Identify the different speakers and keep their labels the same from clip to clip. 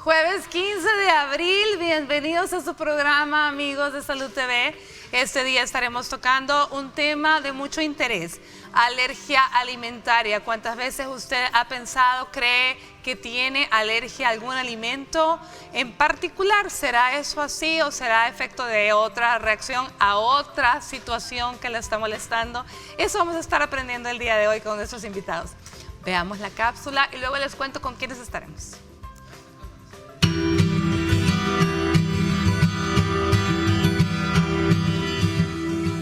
Speaker 1: Jueves 15 de abril, bienvenidos a su programa, amigos de Salud TV. Este día estaremos tocando un tema de mucho interés, alergia alimentaria. ¿Cuántas veces usted ha pensado, cree que tiene alergia a algún alimento en particular? ¿Será eso así o será efecto de otra reacción a otra situación que le está molestando? Eso vamos a estar aprendiendo el día de hoy con nuestros invitados. Veamos la cápsula y luego les cuento con quiénes estaremos.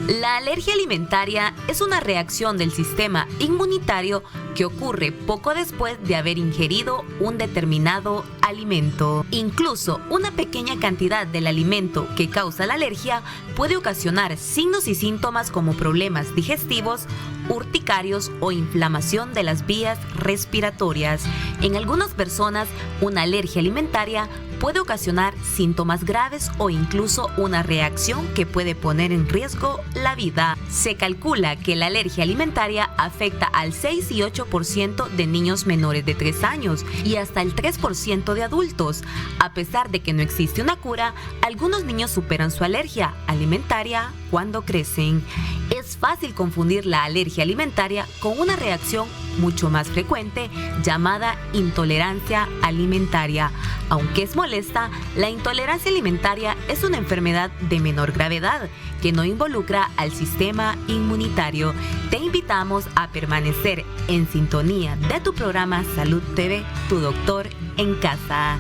Speaker 2: La alergia alimentaria es una reacción del sistema inmunitario que ocurre poco después de haber ingerido un determinado alimento. Incluso una pequeña cantidad del alimento que causa la alergia puede ocasionar signos y síntomas como problemas digestivos, urticarios o inflamación de las vías respiratorias. En algunas personas, una alergia alimentaria puede ocasionar síntomas graves o incluso una reacción que puede poner en riesgo la vida. Se calcula que la alergia alimentaria afecta al 6 y 8% de niños menores de 3 años y hasta el 3% de adultos. A pesar de que no existe una cura, algunos niños superan su alergia alimentaria cuando crecen. Es fácil confundir la alergia alimentaria con una reacción mucho más frecuente llamada intolerancia alimentaria. Aunque es molesta, la intolerancia alimentaria es una enfermedad de menor gravedad que no involucra al sistema inmunitario. Te invitamos a permanecer en sintonía de tu programa Salud TV, tu doctor en casa.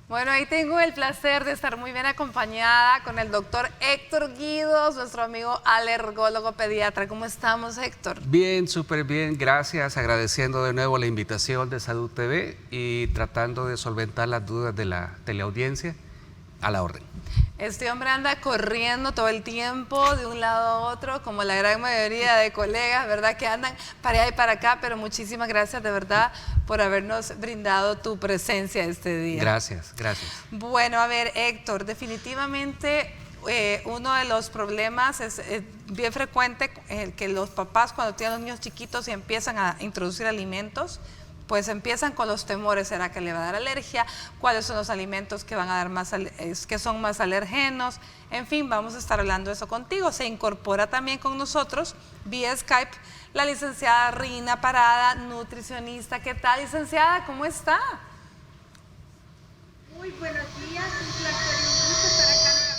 Speaker 1: Bueno, ahí tengo el placer de estar muy bien acompañada con el doctor Héctor Guidos, nuestro amigo alergólogo pediatra. ¿Cómo estamos, Héctor?
Speaker 3: Bien, súper bien, gracias. Agradeciendo de nuevo la invitación de Salud TV y tratando de solventar las dudas de la teleaudiencia a la orden.
Speaker 1: Este hombre anda corriendo todo el tiempo de un lado a otro, como la gran mayoría de colegas, ¿verdad? Que andan para allá y para acá, pero muchísimas gracias de verdad por habernos brindado tu presencia este día.
Speaker 3: Gracias, gracias.
Speaker 1: Bueno, a ver, Héctor, definitivamente uno de los problemas es bien frecuente que los papás cuando tienen los niños chiquitos y empiezan a introducir alimentos, pues empiezan con los temores, ¿será que le va a dar alergia? ¿Cuáles son los alimentos que van a dar que son más alergenos? En fin, vamos a estar hablando de eso contigo. Se incorpora también con nosotros vía Skype la licenciada Rina Parada, nutricionista. ¿Qué tal, licenciada? ¿Cómo está?
Speaker 4: Muy buenos días, un placer y un gusto estar acá.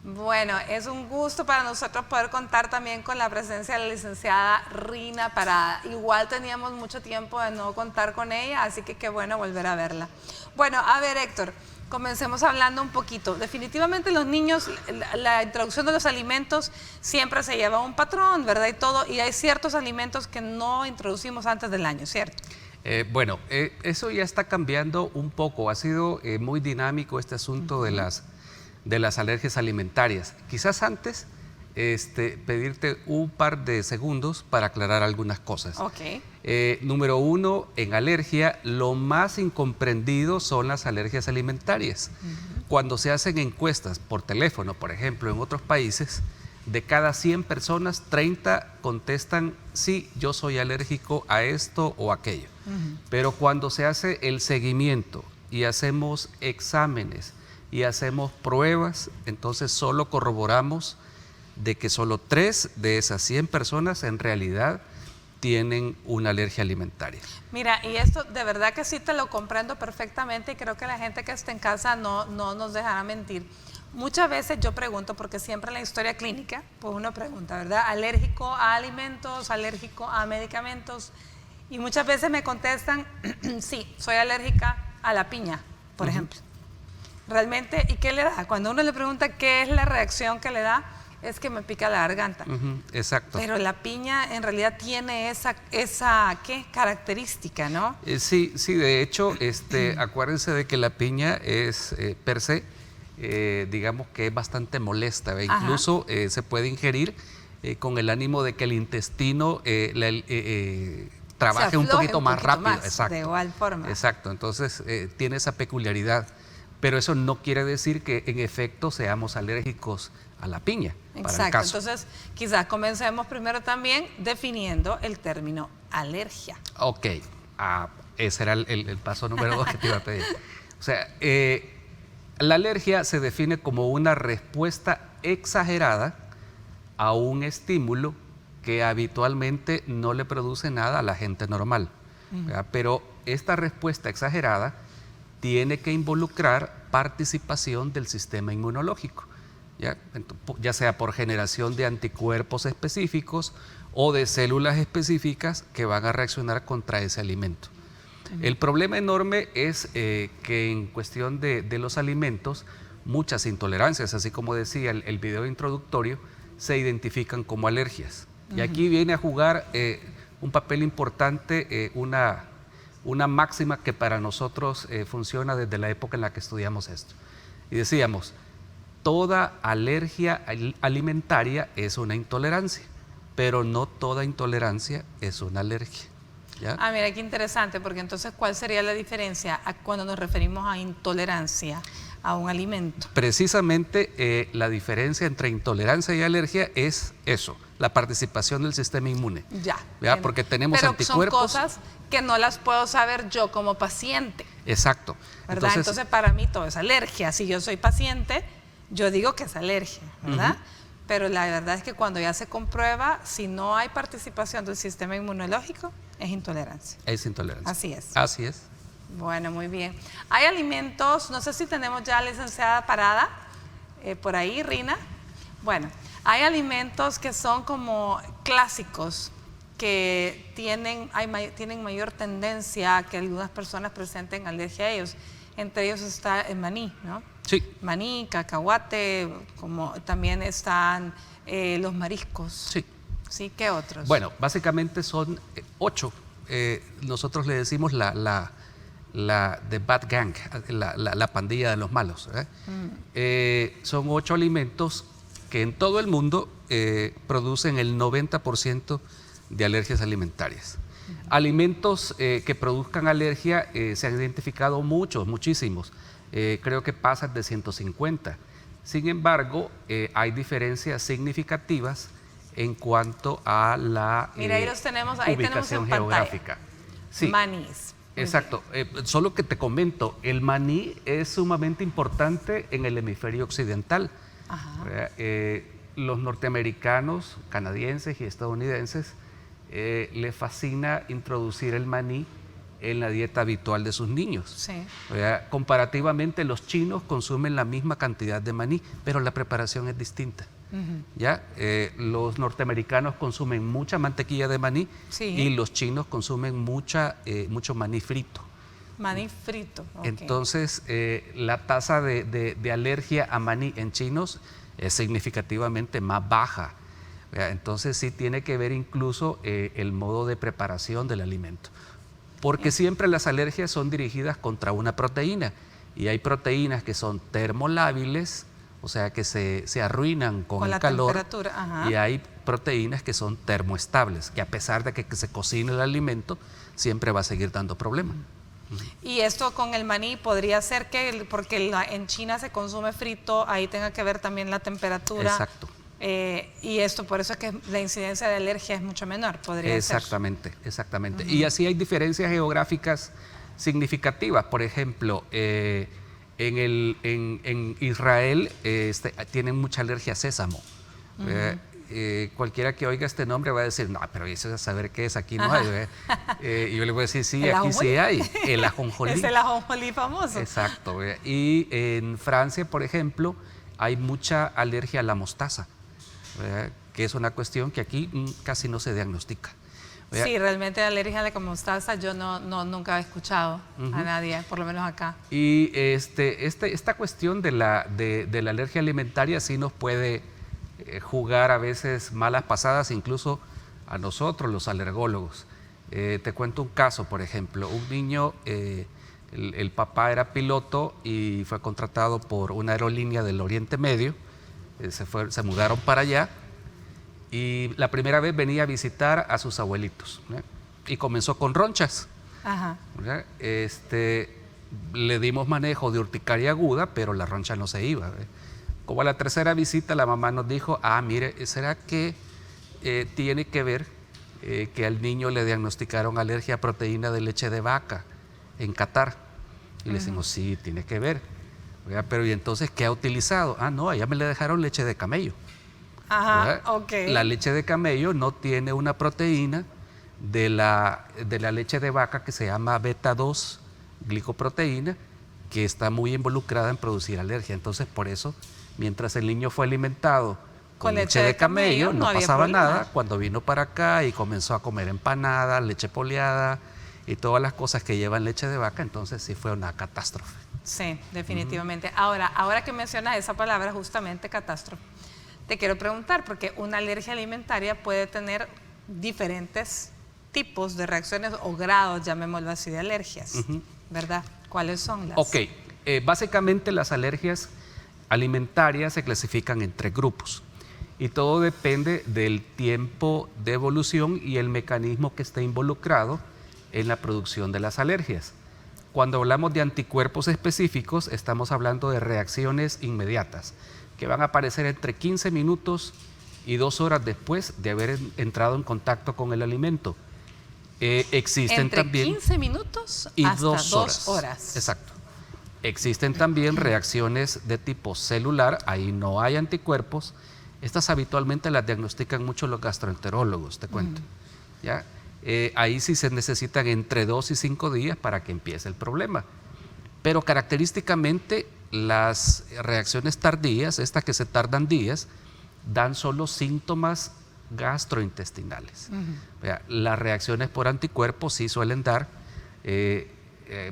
Speaker 1: Bueno, es un gusto para nosotros poder contar también con la presencia de la licenciada Rina Parada. Igual teníamos mucho tiempo de no contar con ella, así que qué bueno volver a verla. Bueno, a ver, Héctor, comencemos hablando un poquito. Definitivamente los niños, la introducción de los alimentos siempre se lleva un patrón, ¿verdad? Y hay ciertos alimentos que no introducimos antes del año, ¿cierto?
Speaker 3: Bueno, eso ya está cambiando un poco. Ha sido muy dinámico este asunto de las alergias alimentarias. Quizás antes pedirte un par de segundos para aclarar algunas cosas.
Speaker 1: Okay.
Speaker 3: Número uno, en alergia, lo más incomprendido son las alergias alimentarias. Cuando se hacen encuestas por teléfono, por ejemplo, en otros países, de cada 100 personas, 30 contestan, sí, yo soy alérgico a esto o aquello. Pero cuando se hace el seguimiento y hacemos exámenes, y hacemos pruebas, entonces solo corroboramos de que solo 3 de esas 100 personas en realidad tienen una alergia alimentaria.
Speaker 1: Mira, y esto de verdad que sí te lo comprendo perfectamente y creo que la gente que está en casa no nos dejará mentir. Muchas veces yo pregunto, porque siempre en la historia clínica, pues uno pregunta, ¿verdad? ¿Alérgico a alimentos, alérgico a medicamentos? Y muchas veces me contestan, sí, soy alérgica a la piña, por ejemplo. Realmente, ¿y qué le da? Cuando uno le pregunta qué es la reacción que le da, es que me pica la garganta.
Speaker 3: Exacto.
Speaker 1: Pero la piña en realidad tiene esa ¿qué? Característica, ¿no?
Speaker 3: Sí, de hecho, acuérdense de que la piña es per se, digamos que es bastante molesta. Incluso se puede ingerir con el ánimo de que el intestino trabaje un poquito más rápido.
Speaker 1: Exacto. De igual forma.
Speaker 3: Exacto, entonces tiene esa peculiaridad. pero eso no quiere decir que en efecto seamos alérgicos a la piña. Para el
Speaker 1: Exacto,
Speaker 3: caso.
Speaker 1: entonces quizás comencemos primero también definiendo el término alergia.
Speaker 3: Ok, ese era el paso número 2 que te iba a pedir. O sea, la alergia se define como una respuesta exagerada a un estímulo que habitualmente no le produce nada a la gente normal. ¿Verdad? Pero esta respuesta exagerada tiene que involucrar participación del sistema inmunológico, ya sea por generación de anticuerpos específicos o de células específicas que van a reaccionar contra ese alimento. El problema enorme es que en cuestión de los alimentos, muchas intolerancias, así como decía el video introductorio, se identifican como alergias. Y aquí viene a jugar un papel importante una máxima que para nosotros funciona desde la época en la que estudiamos esto. Y decíamos, toda alergia alimentaria es una intolerancia, pero no toda intolerancia es una alergia. ¿Ya?
Speaker 1: Mira, qué interesante, porque entonces, ¿cuál sería la diferencia cuando nos referimos a intolerancia a un alimento?
Speaker 3: Precisamente la diferencia entre intolerancia y alergia es eso, la participación del sistema inmune.
Speaker 1: Ya.
Speaker 3: Porque tenemos
Speaker 1: pero
Speaker 3: anticuerpos.
Speaker 1: son cosas que no las puedo saber yo como paciente.
Speaker 3: Exacto.
Speaker 1: ¿Verdad? Entonces para mí todo es alergia. Si yo soy paciente, yo digo que es alergia, ¿verdad? Pero la verdad es que cuando ya se comprueba, si no hay participación del sistema inmunológico, es intolerancia.
Speaker 3: Es intolerancia.
Speaker 1: Así es.
Speaker 3: Así es.
Speaker 1: Bueno, muy bien. Hay alimentos, no sé si tenemos ya la licenciada Parada, por ahí, Rina. Bueno, hay alimentos que son como clásicos, que tienen mayor tendencia a que algunas personas presenten alergia a ellos. Entre ellos está el maní, ¿no?
Speaker 3: Sí.
Speaker 1: Maní, cacahuate, como también están los mariscos.
Speaker 3: Sí.
Speaker 1: ¿Sí? ¿Qué otros?
Speaker 3: Bueno, básicamente son 8. Nosotros le decimos la The Bad Gang, la pandilla de los malos. Son 8 alimentos que en todo el mundo producen el 90% de alergias alimentarias. Alimentos que produzcan alergia se han identificado muchísimos. Creo que pasan de 150. Sin embargo, hay diferencias significativas en cuanto a la
Speaker 1: Mira, ahí los tenemos, ahí
Speaker 3: ubicación
Speaker 1: tenemos en
Speaker 3: geográfica. Sí.
Speaker 1: Manís.
Speaker 3: Exacto. Solo que te comento, el maní es sumamente importante en el hemisferio occidental. Los norteamericanos, canadienses y estadounidenses les fascina introducir el maní en la dieta habitual de sus niños.
Speaker 1: Sí.
Speaker 3: Comparativamente, los chinos consumen la misma cantidad de maní, pero la preparación es distinta. ¿Ya? Los norteamericanos consumen mucha mantequilla de maní,
Speaker 1: sí,
Speaker 3: y los chinos consumen mucho maní frito.
Speaker 1: Maní frito. Okay.
Speaker 3: Entonces, la tasa de alergia a maní en chinos es significativamente más baja. Entonces, sí tiene que ver incluso el modo de preparación del alimento. Porque siempre las alergias son dirigidas contra una proteína, y hay proteínas que son termolábiles, o sea que se arruinan con el
Speaker 1: la
Speaker 3: calor,
Speaker 1: temperatura.
Speaker 3: y hay proteínas que son termoestables, que a pesar de que se cocine el alimento, siempre va a seguir dando problemas.
Speaker 1: Y esto con el maní podría ser que, porque en China se consume frito, ahí tenga que ver también la temperatura.
Speaker 3: Exacto.
Speaker 1: Y esto, por eso es que la incidencia de alergia es mucho menor, podría
Speaker 3: Exactamente. Y así hay diferencias geográficas significativas. Por ejemplo, en Israel tienen mucha alergia a sésamo. Cualquiera que oiga este nombre va a decir, no, pero eso es saber qué es, aquí no hay. Y yo le voy a decir, sí, aquí sí hay, el ajonjolí.
Speaker 1: Es el ajonjolí famoso.
Speaker 3: Exacto. Y en Francia, por ejemplo, hay mucha alergia a la mostaza, que es una cuestión que aquí casi no se diagnostica.
Speaker 1: Sí, realmente alergia a la mostaza yo nunca he escuchado a nadie, por lo menos acá.
Speaker 3: Y esta cuestión de la alergia alimentaria sí nos puede jugar a veces malas pasadas, incluso a nosotros los alergólogos. Te cuento un caso, por ejemplo, un niño, el papá era piloto y fue contratado por una aerolínea del Oriente Medio, se mudaron para allá, y la primera vez venía a visitar a sus abuelitos, y comenzó con ronchas. le dimos manejo de urticaria aguda, pero la roncha no se iba. Como a la tercera visita la mamá nos dijo, mire, ¿será que tiene que ver que al niño le diagnosticaron alergia a proteína de leche de vaca en Qatar? Y le decimos, sí, tiene que ver. Oiga, pero ¿y entonces qué ha utilizado? No, a ella me le dejaron leche de camello.
Speaker 1: Ajá, ok.
Speaker 3: La leche de camello no tiene una proteína de la leche de vaca que se llama beta-2 glicoproteína, que está muy involucrada en producir alergia. Entonces, por eso, mientras el niño fue alimentado con leche de camello, no pasaba nada. Cuando vino para acá y comenzó a comer empanadas, leche poleada y todas las cosas que llevan leche de vaca, entonces sí fue una catástrofe.
Speaker 1: Sí, definitivamente. Ahora que mencionas esa palabra, justamente catástrofe, te quiero preguntar, porque una alergia alimentaria puede tener diferentes tipos de reacciones o grados, llamémoslo así, de alergias, ¿verdad? ¿Cuáles son las?
Speaker 3: Ok, básicamente las alergias alimentarias se clasifican en 3 grupos y todo depende del tiempo de evolución y el mecanismo que esté involucrado en la producción de las alergias. Cuando hablamos de anticuerpos específicos, estamos hablando de reacciones inmediatas que van a aparecer entre 15 minutos y 2 horas después de haber entrado en contacto con el alimento. Existen
Speaker 1: entre
Speaker 3: también
Speaker 1: 15 minutos
Speaker 3: y
Speaker 1: hasta
Speaker 3: 2
Speaker 1: horas.
Speaker 3: Exacto. Existen también reacciones de tipo celular, ahí no hay anticuerpos. Estas habitualmente las diagnostican mucho los gastroenterólogos, te cuento. ¿Ya? Ahí sí se necesitan entre 2 y 5 días para que empiece el problema. Pero característicamente las reacciones tardías, estas que se tardan días, dan solo síntomas gastrointestinales. Las reacciones por anticuerpos sí suelen dar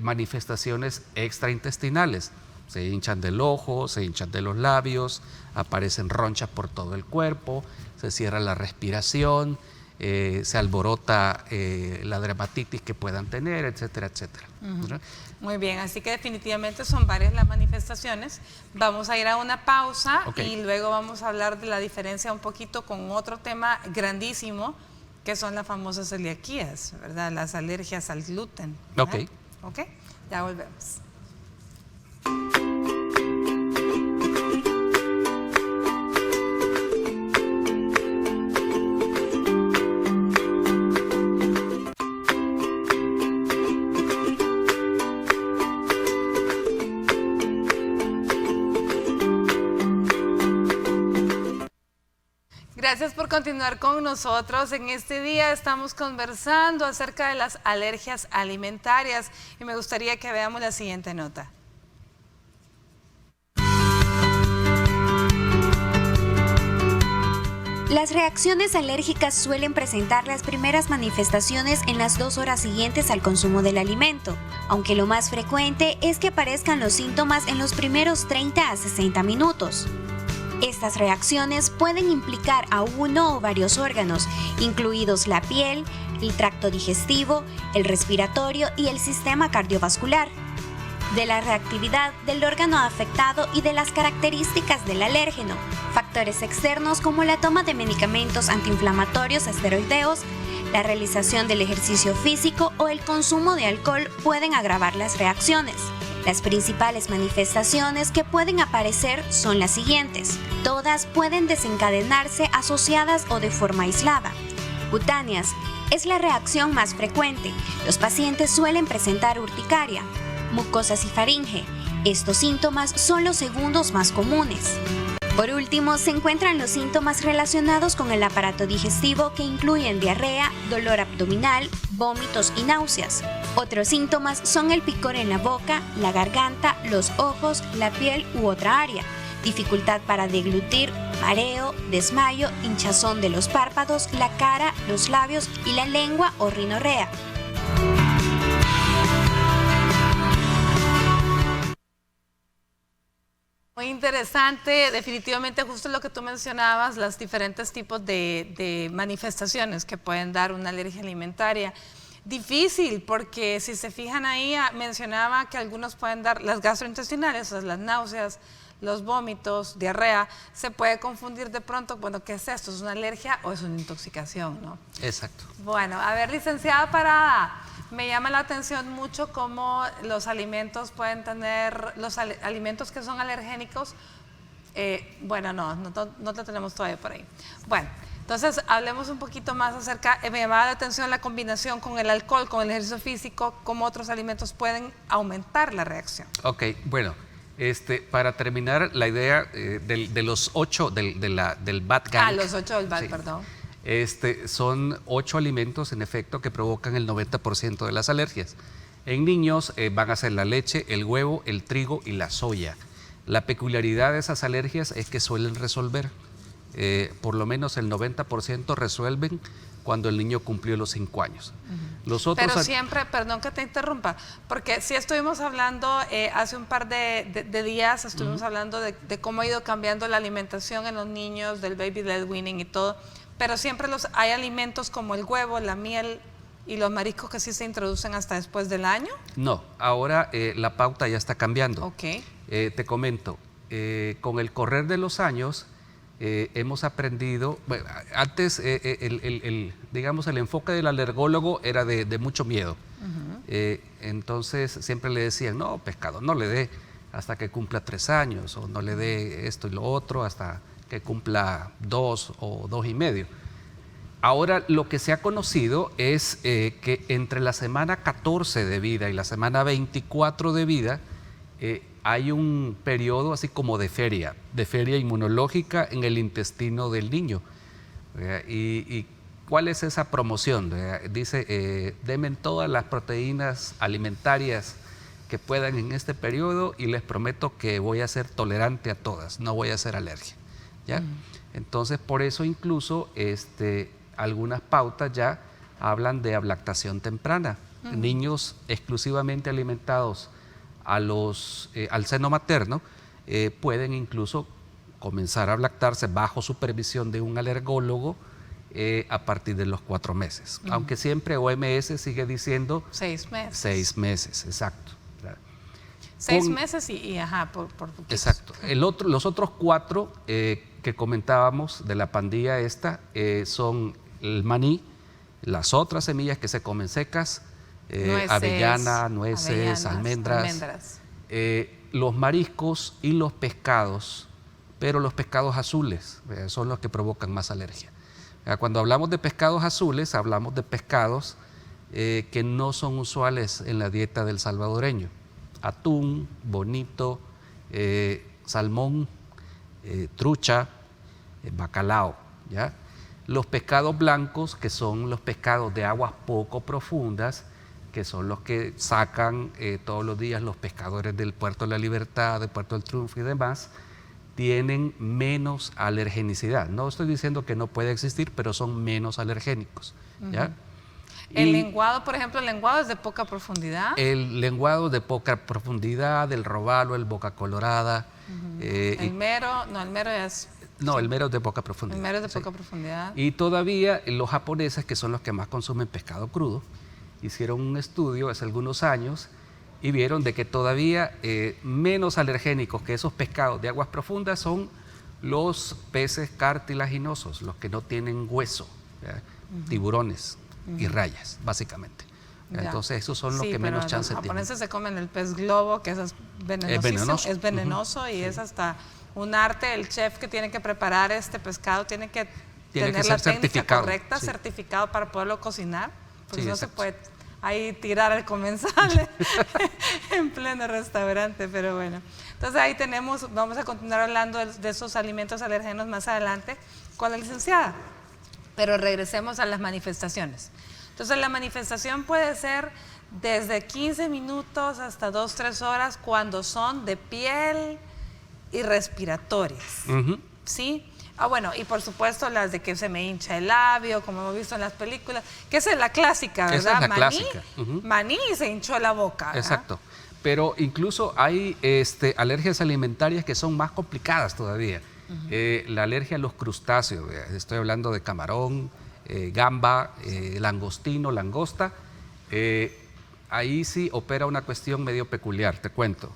Speaker 3: manifestaciones extraintestinales. Se hinchan del ojo, se hinchan de los labios, aparecen ronchas por todo el cuerpo, se cierra la respiración, se alborota la dermatitis que puedan tener, etcétera, etcétera.
Speaker 1: Muy bien, así que definitivamente son varias las manifestaciones. Vamos a ir a una pausa y luego vamos a hablar de la diferencia un poquito con otro tema grandísimo, que son las famosas celiaquías, ¿verdad? Las alergias al gluten. ¿Verdad? Ok, ya volvemos. Gracias por continuar con nosotros. En este día estamos conversando acerca de las alergias alimentarias y me gustaría que veamos la siguiente nota.
Speaker 5: Las reacciones alérgicas suelen presentar las primeras manifestaciones en las 2 horas siguientes al consumo del alimento, aunque lo más frecuente es que aparezcan los síntomas en los primeros 30 a 60 minutos. Estas reacciones pueden implicar a uno o varios órganos, incluidos la piel, el tracto digestivo, el respiratorio y el sistema cardiovascular. De la reactividad del órgano afectado y de las características del alérgeno, factores externos como la toma de medicamentos antiinflamatorios esteroideos, la realización del ejercicio físico o el consumo de alcohol pueden agravar las reacciones. Las principales manifestaciones que pueden aparecer son las siguientes. Todas pueden desencadenarse asociadas o de forma aislada. Cutáneas es la reacción más frecuente. Los pacientes suelen presentar urticaria. Mucosas y faringe. Estos síntomas son los segundos más comunes. Por último, se encuentran los síntomas relacionados con el aparato digestivo que incluyen diarrea, dolor abdominal, vómitos y náuseas. Otros síntomas son el picor en la boca, la garganta, los ojos, la piel u otra área, dificultad para deglutir, mareo, desmayo, hinchazón de los párpados, la cara, los labios y la lengua o rinorrea.
Speaker 1: Muy interesante, definitivamente justo lo que tú mencionabas, los diferentes tipos de manifestaciones que pueden dar una alergia alimentaria. Difícil, porque si se fijan ahí, mencionaba que algunos pueden dar las gastrointestinales, o sea, las náuseas, los vómitos, diarrea, se puede confundir de pronto, bueno, ¿qué es esto? ¿Es una alergia o es una intoxicación, no?
Speaker 3: Exacto.
Speaker 1: Bueno, a ver, licenciada Parada, me llama la atención mucho cómo los alimentos pueden tener, alimentos que son alergénicos, bueno, no lo tenemos todavía por ahí. Bueno, entonces hablemos un poquito más acerca, me llamaba la atención la combinación con el alcohol, con el ejercicio físico, cómo otros alimentos pueden aumentar la reacción.
Speaker 3: Ok, bueno, para terminar la idea de los 8 del Bad Gang.
Speaker 1: Los 8 del Bad,
Speaker 3: sí.
Speaker 1: Perdón.
Speaker 3: Son 8 alimentos, en efecto, que provocan el 90% de las alergias. En niños van a ser la leche, el huevo, el trigo y la soya. La peculiaridad de esas alergias es que suelen resolver. Por lo menos el 90% resuelven cuando el niño cumplió los 5 años. Los otros
Speaker 1: Pero siempre, perdón que te interrumpa, porque sí estuvimos hablando hace un par de días, estuvimos hablando de cómo ha ido cambiando la alimentación en los niños, del baby led weaning y todo, pero siempre hay alimentos como el huevo, la miel y los mariscos que sí se introducen hasta después del año.
Speaker 3: No, ahora la pauta ya está cambiando.
Speaker 1: Ok.
Speaker 3: Te comento, con el correr de los años hemos aprendido, bueno, antes digamos el enfoque del alergólogo era de mucho miedo. Entonces siempre le decían, no, pescado, no le dé hasta que cumpla 3 años, o no le dé esto y lo otro hasta que cumpla 2 o 2 y medio. Ahora lo que se ha conocido es que entre la semana 14 de vida y la semana 24 de vida hay un periodo así como de feria inmunológica en el intestino del niño. ¿Y cuál es esa promoción? Dice, denme todas las proteínas alimentarias que puedan en este periodo y les prometo que voy a ser tolerante a todas, no voy a hacer alergia. ¿Ya? Entonces, por eso incluso algunas pautas ya hablan de ablactación temprana. Niños exclusivamente alimentados al seno materno pueden incluso comenzar a lactarse bajo supervisión de un alergólogo a partir de los 4 meses. Aunque siempre OMS sigue diciendo
Speaker 1: 6 meses.
Speaker 3: 6 meses, exacto.
Speaker 1: 6 meses y ajá, por
Speaker 3: exacto. Los otros 4 que comentábamos de la pandilla esta son el maní, las otras semillas que se comen secas, avellana, nueces, almendras. Los mariscos y los pescados, pero los pescados azules son los que provocan más alergia. Cuando hablamos de pescados azules, hablamos de pescados que no son usuales en la dieta del salvadoreño. Atún, bonito, salmón, trucha, bacalao, ¿ya? Los pescados blancos, que son los pescados de aguas poco profundas, que son los que sacan todos los días los pescadores del Puerto de la Libertad, del Puerto del Triunfo y demás, tienen menos alergenicidad. No estoy diciendo que no puede existir, pero son menos alergénicos, ¿ya?
Speaker 1: El lenguado, por ejemplo, el lenguado es de poca profundidad.
Speaker 3: El lenguado de poca profundidad, el robalo, el boca colorada.
Speaker 1: El mero, no, el mero es...
Speaker 3: No, el mero es de poca profundidad.
Speaker 1: El mero es de poca profundidad.
Speaker 3: Y todavía los japoneses, que son los que más consumen pescado crudo, hicieron un estudio hace algunos años y vieron de que todavía menos alergénicos que esos pescados de aguas profundas son los peces cartilaginosos, los que no tienen hueso, tiburones y rayas, básicamente. Entonces esos son los que menos chance tienen.
Speaker 1: Los japoneses se comen el pez globo, que es venenosísimo, es venenoso y es hasta un arte. El chef que tiene que preparar este pescado tiene que tener la técnica correcta, certificado para poderlo cocinar, porque no se puede ahí tirar al comensal en pleno restaurante, pero bueno. Entonces ahí tenemos, vamos a continuar hablando de esos alimentos alergenos más adelante con la licenciada, pero regresemos a las manifestaciones. Entonces la manifestación puede ser desde 15 minutos hasta 2-3 horas cuando son de piel y respiratorias, ¿sí? Bueno, y por supuesto las de que se me hincha el labio, como hemos visto en las películas, que esa es la clásica, ¿verdad?
Speaker 3: Esa es la clásica.
Speaker 1: Maní y se hinchó la boca, ¿verdad?
Speaker 3: Exacto. Pero incluso hay alergias alimentarias que son más complicadas todavía. La alergia a los crustáceos, estoy hablando de camarón, gamba, langostino, langosta. Ahí sí opera una cuestión medio peculiar, te cuento.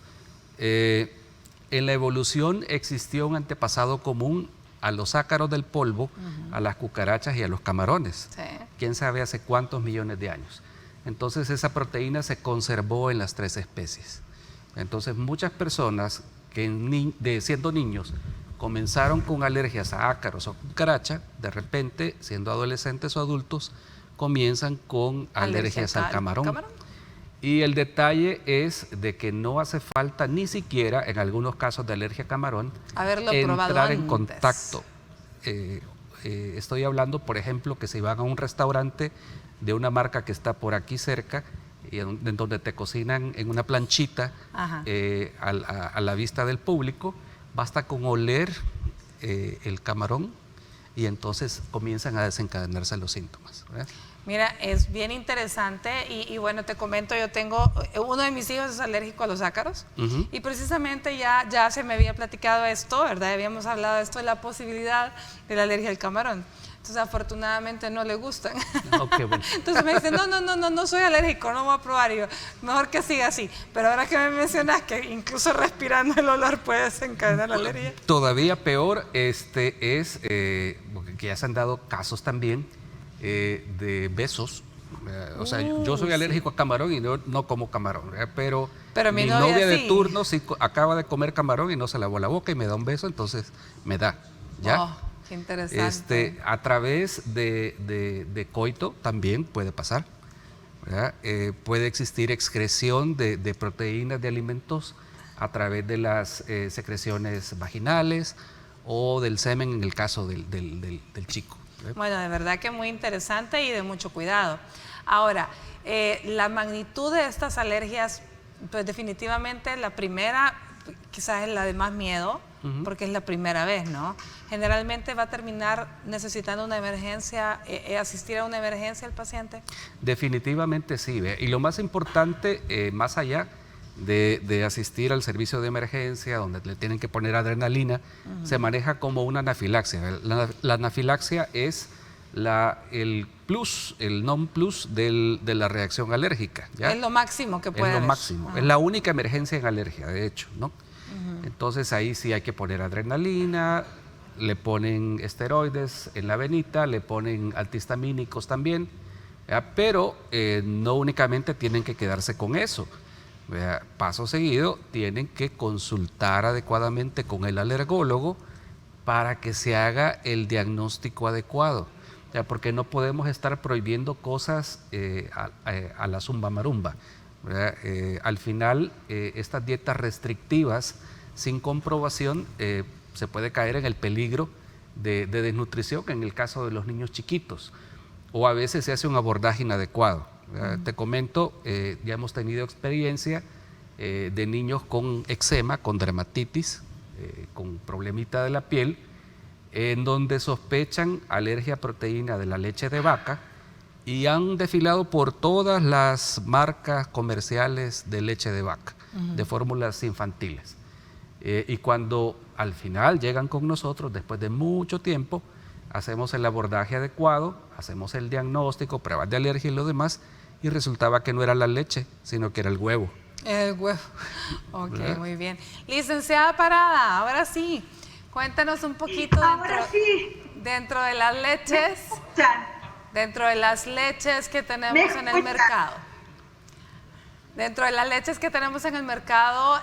Speaker 3: En la evolución existió un antepasado común a los ácaros del polvo, a las cucarachas y a los camarones.
Speaker 1: Sí.
Speaker 3: Quién sabe hace cuántos millones de años. Entonces esa proteína se conservó en las 3 especies. Entonces muchas personas que siendo niños comenzaron con alergias a ácaros o cucaracha, de repente, siendo adolescentes o adultos, comienzan con alergias al camarón. Y el detalle es de que no hace falta ni siquiera, en algunos casos de alergia a camarón,
Speaker 1: haberlo probado
Speaker 3: en
Speaker 1: antes.
Speaker 3: contacto. Estoy hablando, por ejemplo, que si van a un restaurante de una marca que está por aquí cerca, y en donde te cocinan en una planchita a la vista del público, basta con oler el camarón y entonces comienzan a desencadenarse los síntomas, ¿verdad?
Speaker 1: Mira, es bien interesante y bueno, te comento, yo tengo, uno de mis hijos es alérgico a los ácaros y precisamente ya se me había platicado esto, ¿verdad? Habíamos hablado de esto, de la posibilidad de la alergia al camarón. Entonces, afortunadamente no le gustan.
Speaker 3: Okay, bueno.
Speaker 1: Entonces me dicen, no soy alérgico, no voy a probar. Y yo, mejor que siga así. Pero ahora que me mencionas que incluso respirando el olor puede desencadenar la alergia.
Speaker 3: Todavía peor porque ya se han dado casos también de besos. O sea, yo soy alérgico a camarón y no como camarón, pero mi novia de turno sí acaba de comer camarón y no se lavó la boca y me da un beso, entonces me da, ¿ya?
Speaker 1: Oh, qué interesante.
Speaker 3: A través de coito también puede pasar, ¿verdad? Puede existir excreción de proteínas de alimentos a través de las secreciones vaginales o del semen en el caso del chico.
Speaker 1: Bueno, de verdad que muy interesante y de mucho cuidado. Ahora, la magnitud de estas alergias, pues definitivamente la primera quizás es la de más miedo, porque es la primera vez, ¿no? Generalmente va a terminar necesitando una emergencia, asistir a una emergencia el paciente.
Speaker 3: Definitivamente sí, ¿ve? Y lo más importante, más allá de asistir al servicio de emergencia, donde le tienen que poner adrenalina, se maneja como una anafilaxia. La anafilaxia es el non plus de la reacción alérgica, ¿ya?
Speaker 1: Es lo máximo que puede haber.
Speaker 3: Es lo máximo, es la única emergencia en alergia, de hecho, ¿no? Entonces ahí sí hay que poner adrenalina, le ponen esteroides en la venita, le ponen antihistamínicos también, pero no únicamente tienen que quedarse con eso. Paso seguido, tienen que consultar adecuadamente con el alergólogo para que se haga el diagnóstico adecuado, porque no podemos estar prohibiendo cosas a la zumba marumba. Al final, estas dietas restrictivas sin comprobación se puede caer en el peligro de desnutrición en el caso de los niños chiquitos, o a veces se hace un abordaje inadecuado. Te comento, ya hemos tenido experiencia de niños con eczema, con dermatitis, con problemita de la piel, en donde sospechan alergia a proteína de la leche de vaca y han desfilado por todas las marcas comerciales de leche de vaca, de fórmulas infantiles. Y cuando al final llegan con nosotros, después de mucho tiempo, hacemos el abordaje adecuado, hacemos el diagnóstico, pruebas de alergia y lo demás, y resultaba que no era la leche, sino que era el huevo. El huevo.
Speaker 1: Ok, ¿verdad? Muy bien. Licenciada Parada, ahora sí, cuéntanos un poquito dentro de las leches, que tenemos en el mercado. Dentro de las leches que tenemos en el mercado,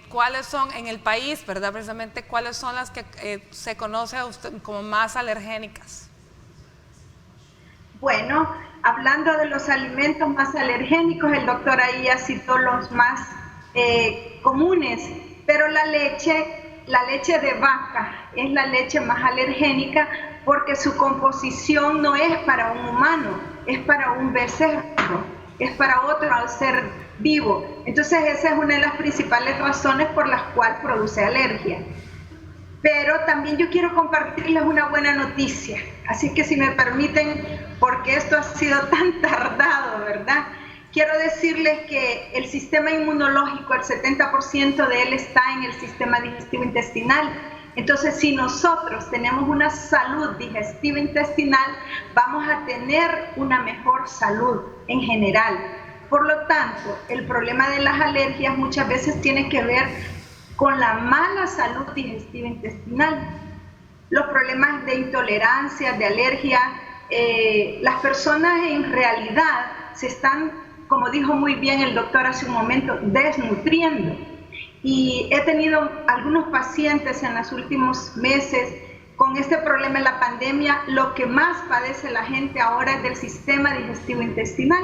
Speaker 1: ¿cuáles son en el país, verdad? Precisamente, ¿cuáles son las que se conoce a usted como más alergénicas?
Speaker 4: Bueno, hablando de los alimentos más alergénicos, el doctor ahí ya citó los más comunes, pero la leche de vaca es la leche más alergénica porque su composición no es para un humano, es para un becerro, es para otro ser vivo. Entonces esa es una de las principales razones por las cuales produce alergia. Pero también yo quiero compartirles una buena noticia, así que si me permiten, porque esto ha sido tan tardado, ¿verdad? Quiero decirles que el sistema inmunológico, el 70% de él está en el sistema digestivo intestinal. Entonces, si nosotros tenemos una salud digestiva intestinal, vamos a tener una mejor salud en general. Por lo tanto, el problema de las alergias muchas veces tiene que ver con la mala salud digestiva intestinal. Los problemas de intolerancia, de alergia, las personas en realidad se están, como dijo muy bien el doctor hace un momento, desnutriendo. Y he tenido algunos pacientes en los últimos meses con este problema en la pandemia. Lo que más padece la gente ahora es del sistema digestivo intestinal.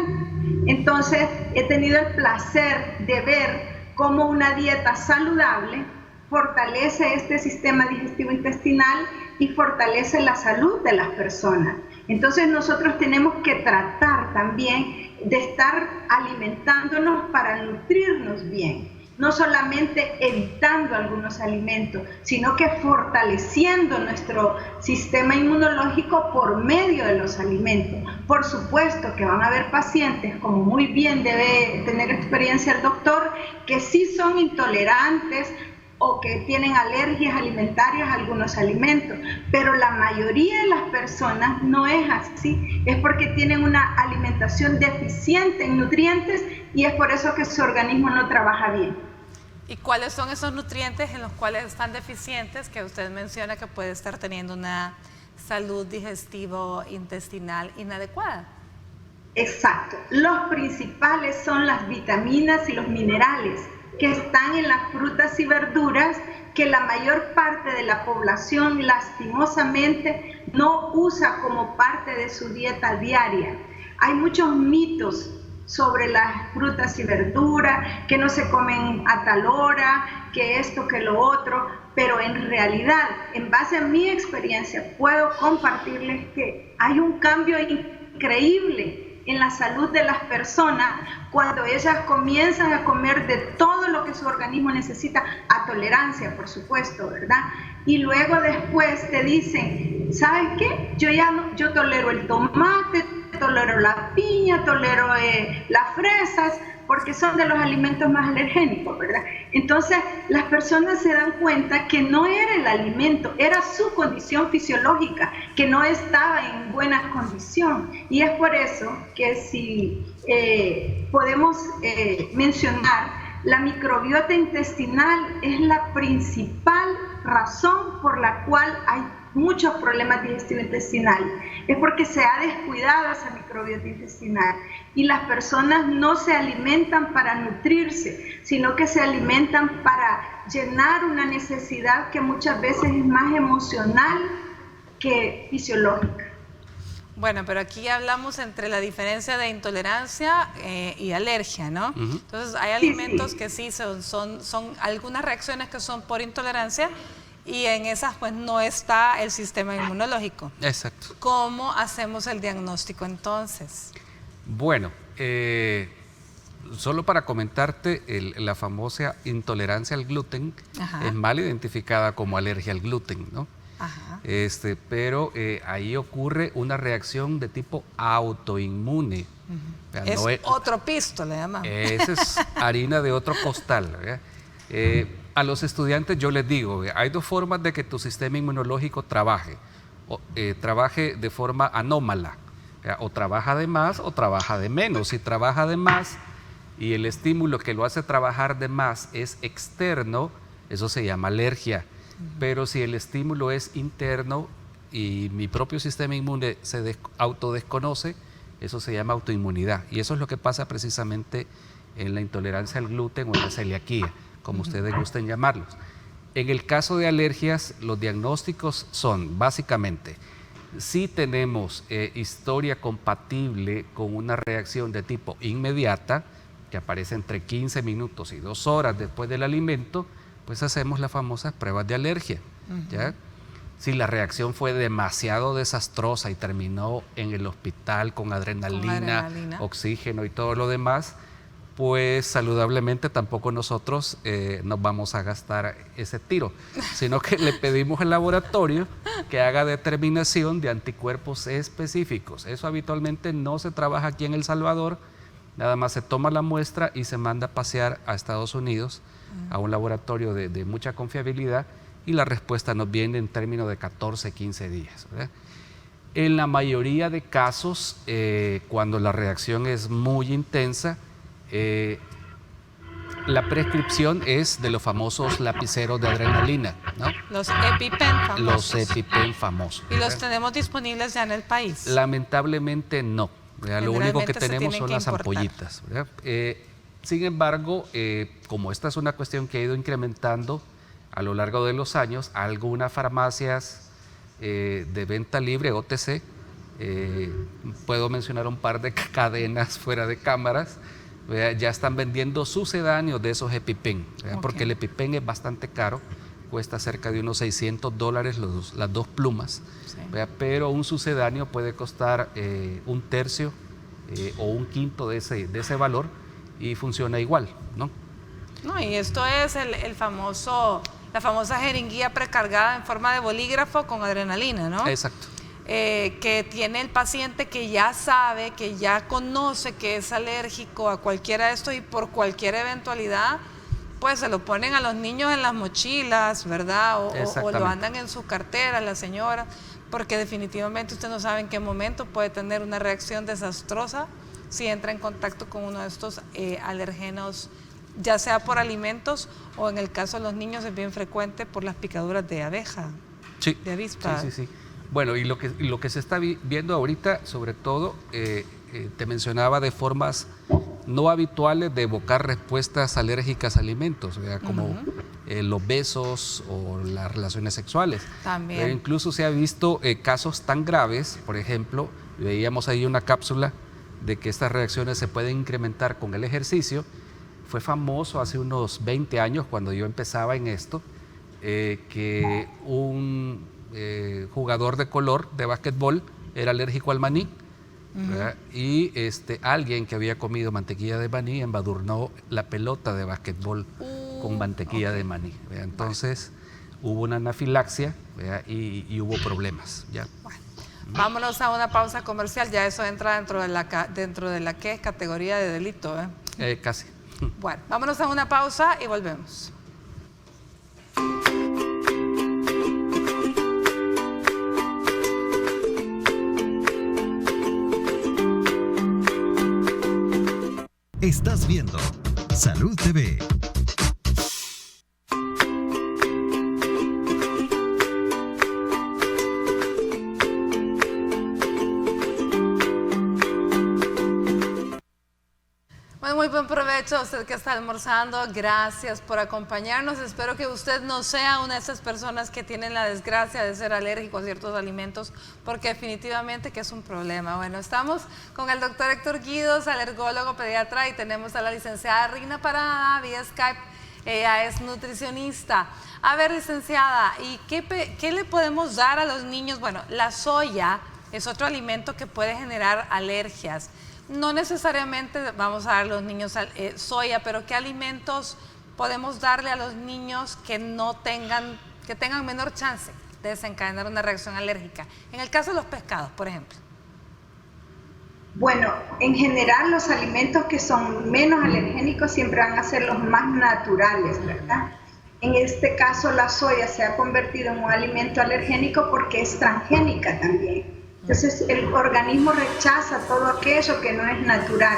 Speaker 4: Entonces, he tenido el placer de ver cómo una dieta saludable fortalece este sistema digestivo intestinal y fortalece la salud de las personas. Entonces, nosotros tenemos que tratar también de estar alimentándonos para nutrirnos bien. No solamente evitando algunos alimentos, sino que fortaleciendo nuestro sistema inmunológico por medio de los alimentos. Por supuesto que van a haber pacientes, como muy bien debe tener experiencia el doctor, que sí son intolerantes o que tienen alergias alimentarias a algunos alimentos, pero la mayoría de las personas no es así, es porque tienen una alimentación deficiente en nutrientes y es por eso que su organismo no trabaja bien.
Speaker 1: ¿Y cuáles son esos nutrientes en los cuales están deficientes que usted menciona que puede estar teniendo una salud digestivo-intestinal inadecuada?
Speaker 4: Exacto. Los principales son las vitaminas y los minerales que están en las frutas y verduras que la mayor parte de la población lastimosamente no usa como parte de su dieta diaria. Hay muchos mitos sobre las frutas y verduras, que no se comen a tal hora, que esto, que lo otro, pero en realidad, en base a mi experiencia, puedo compartirles que hay un cambio increíble en la salud de las personas cuando ellas comienzan a comer de todo lo que su organismo necesita, a tolerancia, por supuesto, ¿verdad? Y luego después te dicen, ¿sabes qué? Yo tolero el tomate, tolero la piña, tolero las fresas, porque son de los alimentos más alergénicos, ¿verdad? Entonces, las personas se dan cuenta que no era el alimento, era su condición fisiológica, que no estaba en buena condición. Y es por eso que si podemos mencionar, la microbiota intestinal es la principal razón por la cual hay muchos problemas digestivos intestinales. Es porque se ha descuidado esa microbiota intestinal y las personas no se alimentan para nutrirse, sino que se alimentan para llenar una necesidad que muchas veces es más emocional que fisiológica.
Speaker 1: Bueno, pero aquí hablamos entre la diferencia de intolerancia y alergia, ¿no? Entonces, hay alimentos que sí son algunas reacciones que son por intolerancia y en esas pues no está el sistema inmunológico.
Speaker 3: Exacto.
Speaker 1: ¿Cómo hacemos el diagnóstico entonces?
Speaker 3: Bueno, solo para comentarte, la famosa intolerancia al gluten es mal identificada como alergia al gluten, ¿no? Ajá. Pero ahí ocurre una reacción de tipo autoinmune.
Speaker 1: Es no otro pisto, le llaman.
Speaker 3: Esa es harina de otro costal. A los estudiantes yo les digo, hay dos formas de que tu sistema inmunológico trabaje. Trabaje de forma anómala. O trabaja de más o trabaja de menos. Si trabaja de más y el estímulo que lo hace trabajar de más es externo, eso se llama alergia. Pero si el estímulo es interno y mi propio sistema inmune se autodesconoce, eso se llama autoinmunidad. Y eso es lo que pasa precisamente en la intolerancia al gluten o en la celiaquía, como ustedes gusten llamarlos. En el caso de alergias, los diagnósticos son básicamente si tenemos historia compatible con una reacción de tipo inmediata, que aparece entre 15 minutos y 2 horas después del alimento, pues hacemos las famosas pruebas de alergia. ¿Ya? Si la reacción fue demasiado desastrosa y terminó en el hospital con adrenalina, oxígeno y todo lo demás, pues saludablemente tampoco nosotros nos vamos a gastar ese tiro, sino que le pedimos al laboratorio que haga determinación de anticuerpos específicos. Eso habitualmente no se trabaja aquí en El Salvador, nada más se toma la muestra y se manda a pasear a Estados Unidos, a un laboratorio de mucha confiabilidad, y la respuesta nos viene en términos de 14, 15 días. ¿Verdad? En la mayoría de casos, cuando la reacción es muy intensa, la prescripción es de los famosos lapiceros de adrenalina, ¿no?
Speaker 1: Los EpiPen famosos.
Speaker 3: Los EpiPen famosos.
Speaker 1: ¿Y los tenemos disponibles ya en el país?
Speaker 3: Lamentablemente no. Lo único que tenemos son las ampollitas, ¿verdad? Sin embargo, como esta es una cuestión que ha ido incrementando a lo largo de los años, algunas farmacias de venta libre, OTC, puedo mencionar un par de cadenas fuera de cámaras, ya están vendiendo sucedáneos de esos EpiPen, porque el EpiPen es bastante caro, cuesta cerca de unos $600 las 2 plumas, sí. Pero un sucedáneo puede costar un tercio o un quinto de ese valor y funciona igual, ¿no?
Speaker 1: No, y esto es la famosa jeringuilla precargada en forma de bolígrafo con adrenalina, ¿no?
Speaker 3: Exacto.
Speaker 1: Que tiene el paciente que ya sabe, que ya conoce que es alérgico a cualquiera de estos y por cualquier eventualidad, pues se lo ponen a los niños en las mochilas, ¿verdad? O lo andan en su cartera, la señora, porque definitivamente usted no sabe en qué momento puede tener una reacción desastrosa si entra en contacto con uno de estos alérgenos, ya sea por alimentos o en el caso de los niños es bien frecuente por las picaduras de abeja,
Speaker 3: sí,
Speaker 1: de avispa.
Speaker 3: Sí. Bueno, y lo que se está viendo ahorita, sobre todo, te mencionaba de formas no habituales de evocar respuestas alérgicas a alimentos, como los besos o las relaciones sexuales.
Speaker 1: También.
Speaker 3: Incluso se ha visto casos tan graves, por ejemplo, veíamos ahí una cápsula de que estas reacciones se pueden incrementar con el ejercicio. Fue famoso hace unos 20 años, cuando yo empezaba en esto, que un jugador de color de básquetbol era alérgico al maní, y alguien que había comido mantequilla de maní embadurnó la pelota de básquetbol con mantequilla de maní. Entonces hubo una anafilaxia y hubo problemas. ¿Ya?
Speaker 1: Bueno, vámonos a una pausa comercial, ya eso entra dentro de la ¿qué? Categoría de delito.
Speaker 3: Casi.
Speaker 1: Bueno, vámonos a una pausa y volvemos.
Speaker 6: Estás viendo Salud TV.
Speaker 1: Bueno, muy buen provecho a usted que está almorzando. Gracias por acompañarnos. Espero que usted no sea una de esas personas que tienen la desgracia de ser alérgico a ciertos alimentos, porque definitivamente que es un problema. Bueno, estamos con el doctor Héctor Guidos, alergólogo pediatra, y tenemos a la licenciada Rina Parada vía Skype. Ella es nutricionista. A ver, licenciada, ¿y qué le podemos dar a los niños? Bueno, la soya es otro alimento que puede generar alergias. No necesariamente vamos a dar a los niños soya, pero ¿qué alimentos podemos darle a los niños que tengan menor chance de desencadenar una reacción alérgica? En el caso de los pescados, por ejemplo.
Speaker 4: Bueno, en general los alimentos que son menos alergénicos siempre van a ser los más naturales, ¿verdad? En este caso la soya se ha convertido en un alimento alergénico porque es transgénica también. Entonces el organismo rechaza todo aquello que no es natural,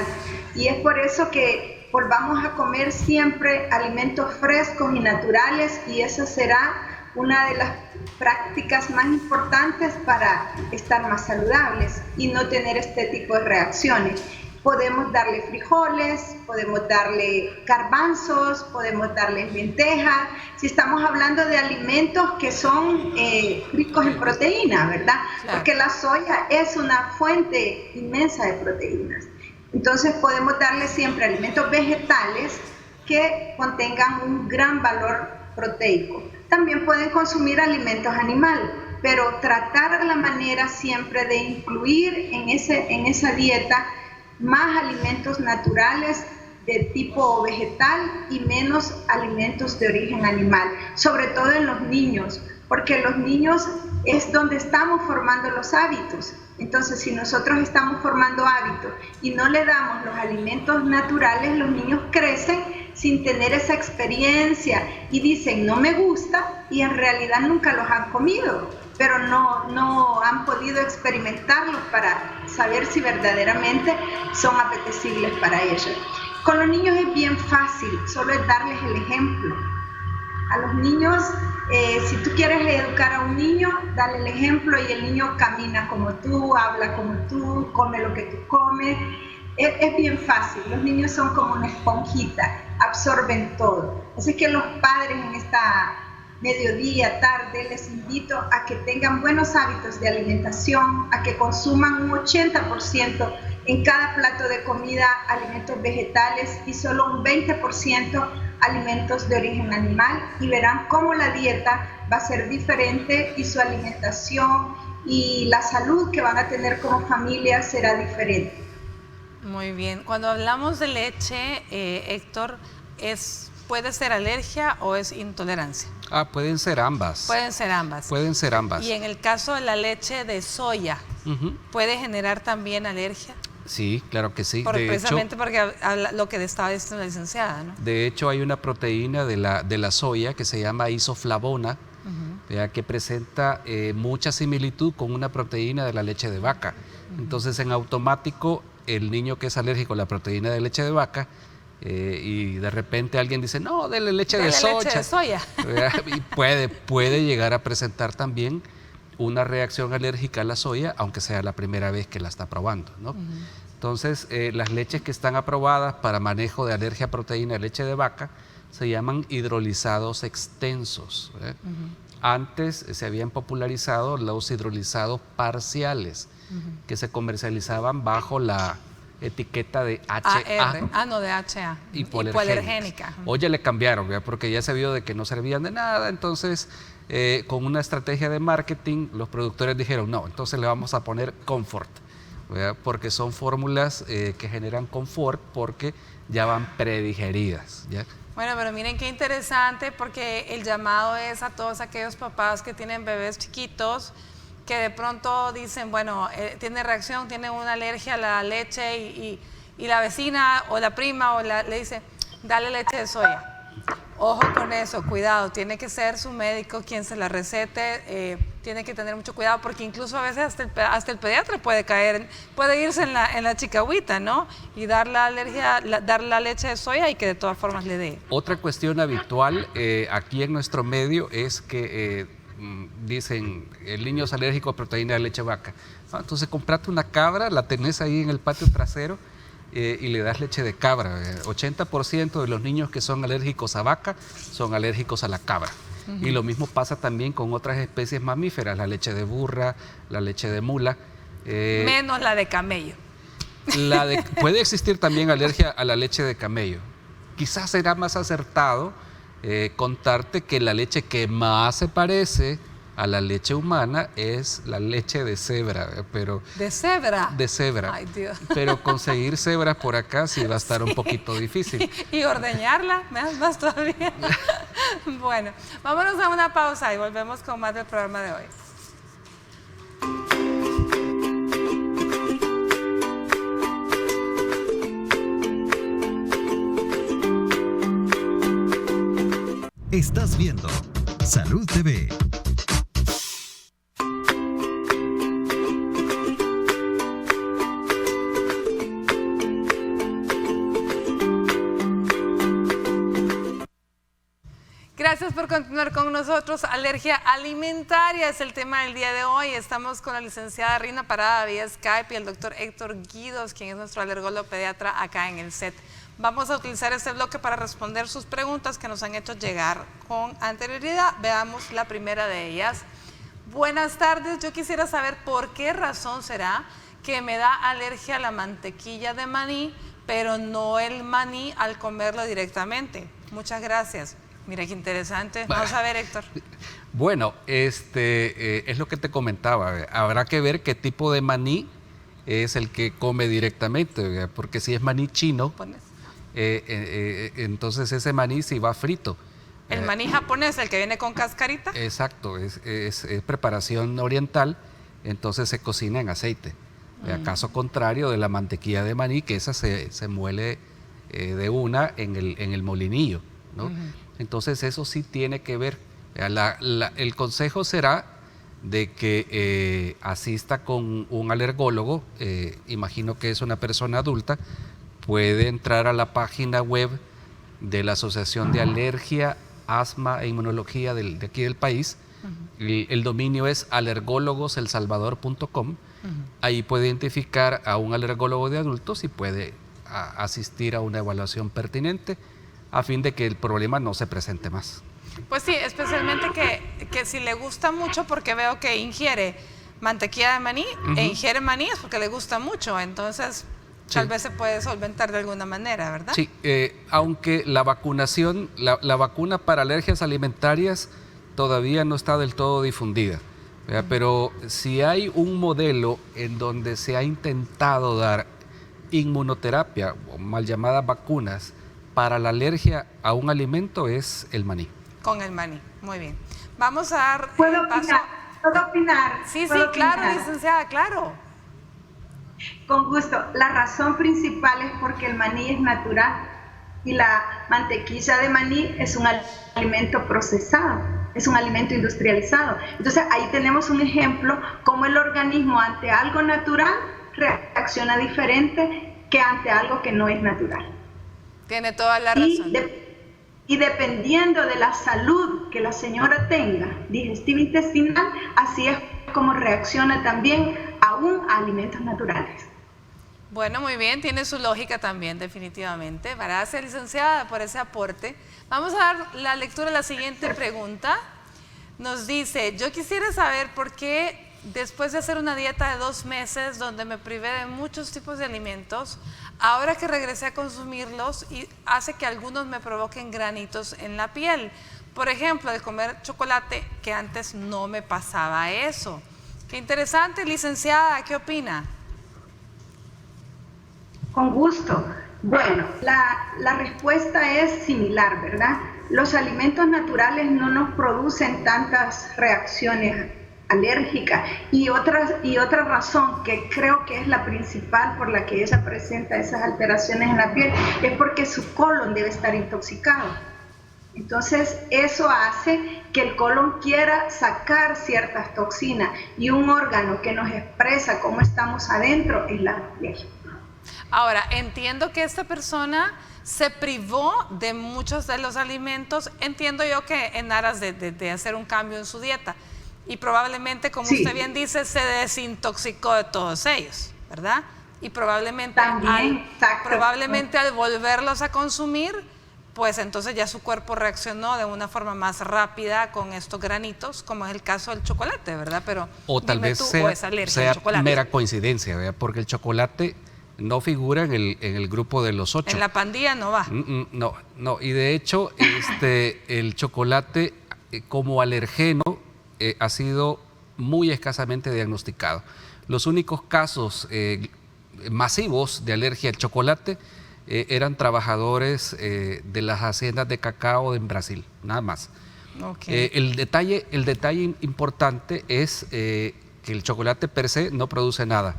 Speaker 4: y es por eso que volvamos a comer siempre alimentos frescos y naturales, y esa será una de las prácticas más importantes para estar más saludables y no tener este tipo de reacciones. Podemos darle frijoles, podemos darle garbanzos, podemos darle lentejas, si estamos hablando de alimentos que son ricos en proteína, ¿verdad? Claro. Porque la soya es una fuente inmensa de proteínas. Entonces podemos darle siempre alimentos vegetales que contengan un gran valor proteico. También pueden consumir alimentos animales, pero tratar la manera siempre de incluir en esa dieta más alimentos naturales de tipo vegetal y menos alimentos de origen animal, sobre todo en los niños, porque los niños es donde estamos formando los hábitos. Entonces, si nosotros estamos formando hábitos y no le damos los alimentos naturales, los niños crecen sin tener esa experiencia y dicen no me gusta, y en realidad nunca los han comido, pero no han podido experimentarlos para saber si verdaderamente son apetecibles para ellos. Con los niños es bien fácil, solo es darles el ejemplo. A los niños, si tú quieres educar a un niño, dale el ejemplo y el niño camina como tú, habla como tú, come lo que tú comes. Es bien fácil, los niños son como una esponjita, absorben todo. Así que los padres en esta mediodía, tarde, les invito a que tengan buenos hábitos de alimentación, a que consuman un 80% en cada plato de comida alimentos vegetales y solo un 20% alimentos de origen animal, y verán cómo la dieta va a ser diferente y su alimentación y la salud que van a tener como familia será diferente.
Speaker 1: Muy bien. Cuando hablamos de leche, Héctor, ¿puede ser alergia o es intolerancia?
Speaker 3: Pueden ser ambas.
Speaker 1: Pueden ser ambas.
Speaker 3: Pueden ser ambas.
Speaker 1: Y en el caso de la leche de soya, ¿puede generar también alergia?
Speaker 3: Sí, claro que sí.
Speaker 1: Precisamente porque habla lo que estaba diciendo la licenciada, ¿no?
Speaker 3: De hecho, hay una proteína de la soya que se llama isoflavona, que presenta mucha similitud con una proteína de la leche de vaca. Entonces, en automático, el niño que es alérgico a la proteína de leche de vaca, y de repente alguien dice, no, dele leche de soya. Y puede llegar a presentar también una reacción alérgica a la soya, aunque sea la primera vez que la está probando, ¿no? Entonces, las leches que están aprobadas para manejo de alergia a proteína de leche de vaca se llaman hidrolizados extensos. Antes se habían popularizado los hidrolizados parciales, que se comercializaban bajo la etiqueta de HA.
Speaker 1: De HA.
Speaker 3: Hipoalergénica. Hoy ya le cambiaron, ¿verdad? Porque ya se vio de que no servían de nada. Entonces, con una estrategia de marketing, los productores dijeron, no, entonces le vamos a poner Comfort, ¿verdad? Porque son fórmulas que generan confort porque ya van predigeridas, ¿ya?
Speaker 1: Bueno, pero miren qué interesante, porque el llamado es a todos aquellos papás que tienen bebés chiquitos, que de pronto dicen, bueno, tiene reacción, tiene una alergia a la leche y la vecina o la prima le dice, dale leche de soya. Ojo con eso, cuidado, tiene que ser su médico quien se la recete, tiene que tener mucho cuidado, porque incluso a veces hasta el pediatra puede irse en la chicahuita, ¿no? Y dar la leche de soya y que de todas formas le dé.
Speaker 3: Otra cuestión habitual aquí en nuestro medio es que dicen, el niño es alérgico a proteína de leche de vaca. Entonces comprate una cabra, la tenés ahí en el patio trasero y le das leche de cabra. 80% de los niños que son alérgicos a vaca son alérgicos a la cabra. Y lo mismo pasa también con otras especies mamíferas, la leche de burra, la leche de mula.
Speaker 1: Menos la de camello.
Speaker 3: Puede existir también alergia a la leche de camello. Quizás será más acertado contarte que la leche que más se parece a la leche humana es la leche de cebra, pero...
Speaker 1: ¿De cebra?
Speaker 3: De cebra.
Speaker 1: Ay, Dios.
Speaker 3: Pero conseguir cebras por acá sí va a estar un poquito difícil.
Speaker 1: Y ordeñarla, más todavía. Bueno, vámonos a una pausa y volvemos con más del programa de hoy.
Speaker 6: Estás viendo Salud TV.
Speaker 1: Gracias por continuar con nosotros. Alergia alimentaria es el tema del día de hoy. Estamos con la licenciada Rina Parada vía Skype y el doctor Héctor Guidos, quien es nuestro alergólogo pediatra acá en el set. Vamos a utilizar este bloque para responder sus preguntas que nos han hecho llegar con anterioridad. Veamos la primera de ellas. Buenas tardes, yo quisiera saber por qué razón será que me da alergia a la mantequilla de maní, pero no el maní al comerlo directamente. Muchas gracias. Mira qué interesante. Vamos a ver, Héctor.
Speaker 3: Bueno, es lo que te comentaba. Habrá que ver qué tipo de maní es el que come directamente, porque si es maní chino, entonces ese maní sí va frito.
Speaker 1: ¿El maní japonés, el que viene con cascarita?
Speaker 3: Exacto, es preparación oriental, entonces se cocina en aceite. Caso contrario de la mantequilla de maní, que esa se muele de una en el molinillo, ¿no? Entonces eso sí tiene que ver. El consejo será de que asista con un alergólogo, imagino que es una persona adulta, puede entrar a la página web de la Asociación de Alergia, Asma e Inmunología de aquí del país. El dominio es alergólogoselsalvador.com. Ahí puede identificar a un alergólogo de adultos y puede asistir a una evaluación pertinente a fin de que el problema no se presente más.
Speaker 1: Pues sí, especialmente que si le gusta mucho, porque veo que ingiere mantequilla de maní e ingiere maní es porque le gusta mucho, entonces tal vez se puede solventar de alguna manera, ¿verdad?
Speaker 3: Sí, aunque la vacunación, la vacuna para alergias alimentarias todavía no está del todo difundida, ¿verdad? Pero si hay un modelo en donde se ha intentado dar inmunoterapia, o mal llamadas vacunas, para la alergia a un alimento, es el maní.
Speaker 1: Con el maní, muy bien. Vamos a dar
Speaker 4: ¿Puedo
Speaker 1: paso.
Speaker 4: opinar?
Speaker 1: Sí,
Speaker 4: ¿Puedo
Speaker 1: claro,
Speaker 4: opinar?
Speaker 1: licenciada, claro.
Speaker 4: Con gusto. La razón principal es porque el maní es natural y la mantequilla de maní es un alimento procesado, es un alimento industrializado. Entonces ahí tenemos un ejemplo cómo el organismo ante algo natural reacciona diferente que ante algo que no es natural.
Speaker 1: Tiene toda la razón.
Speaker 4: Y dependiendo de la salud que la señora tenga, digestiva intestinal, así es como reacciona también aún a alimentos naturales.
Speaker 1: Bueno, muy bien, tiene su lógica también, definitivamente. Gracias, licenciada, por ese aporte. Vamos a dar la lectura a la siguiente pregunta. Nos dice, yo quisiera saber por qué después de hacer una dieta de 2 meses donde me privé de muchos tipos de alimentos, ahora que regresé a consumirlos y hace que algunos me provoquen granitos en la piel. Por ejemplo, de comer chocolate, que antes no me pasaba eso. Qué interesante, licenciada, ¿qué opina?
Speaker 4: Con gusto. Bueno, la respuesta es similar, ¿verdad? Los alimentos naturales no nos producen tantas reacciones alérgicas y otra razón que creo que es la principal por la que ella presenta esas alteraciones en la piel es porque su colon debe estar intoxicado. Entonces eso hace que el colon quiera sacar ciertas toxinas y un órgano que nos expresa cómo estamos adentro es la piel.
Speaker 1: Ahora, entiendo que esta persona se privó de muchos de los alimentos, entiendo yo que en aras de hacer un cambio en su dieta. Y probablemente, como
Speaker 4: sí,
Speaker 1: usted bien dice, se desintoxicó de todos ellos, ¿verdad? Y probablemente, al volverlos a consumir, pues entonces ya su cuerpo reaccionó de una forma más rápida con estos granitos, como es el caso del chocolate, ¿verdad? Pero
Speaker 3: o tal vez sea mera coincidencia, ¿verdad? Porque el chocolate no figura en el grupo de los 8.
Speaker 1: En la pandilla no va.
Speaker 3: No, y de hecho el chocolate como alergeno ha sido muy escasamente diagnosticado. Los únicos casos masivos de alergia al chocolate eran trabajadores de las haciendas de cacao en Brasil, nada más.
Speaker 1: Okay.
Speaker 3: El detalle importante es que el chocolate per se no produce nada,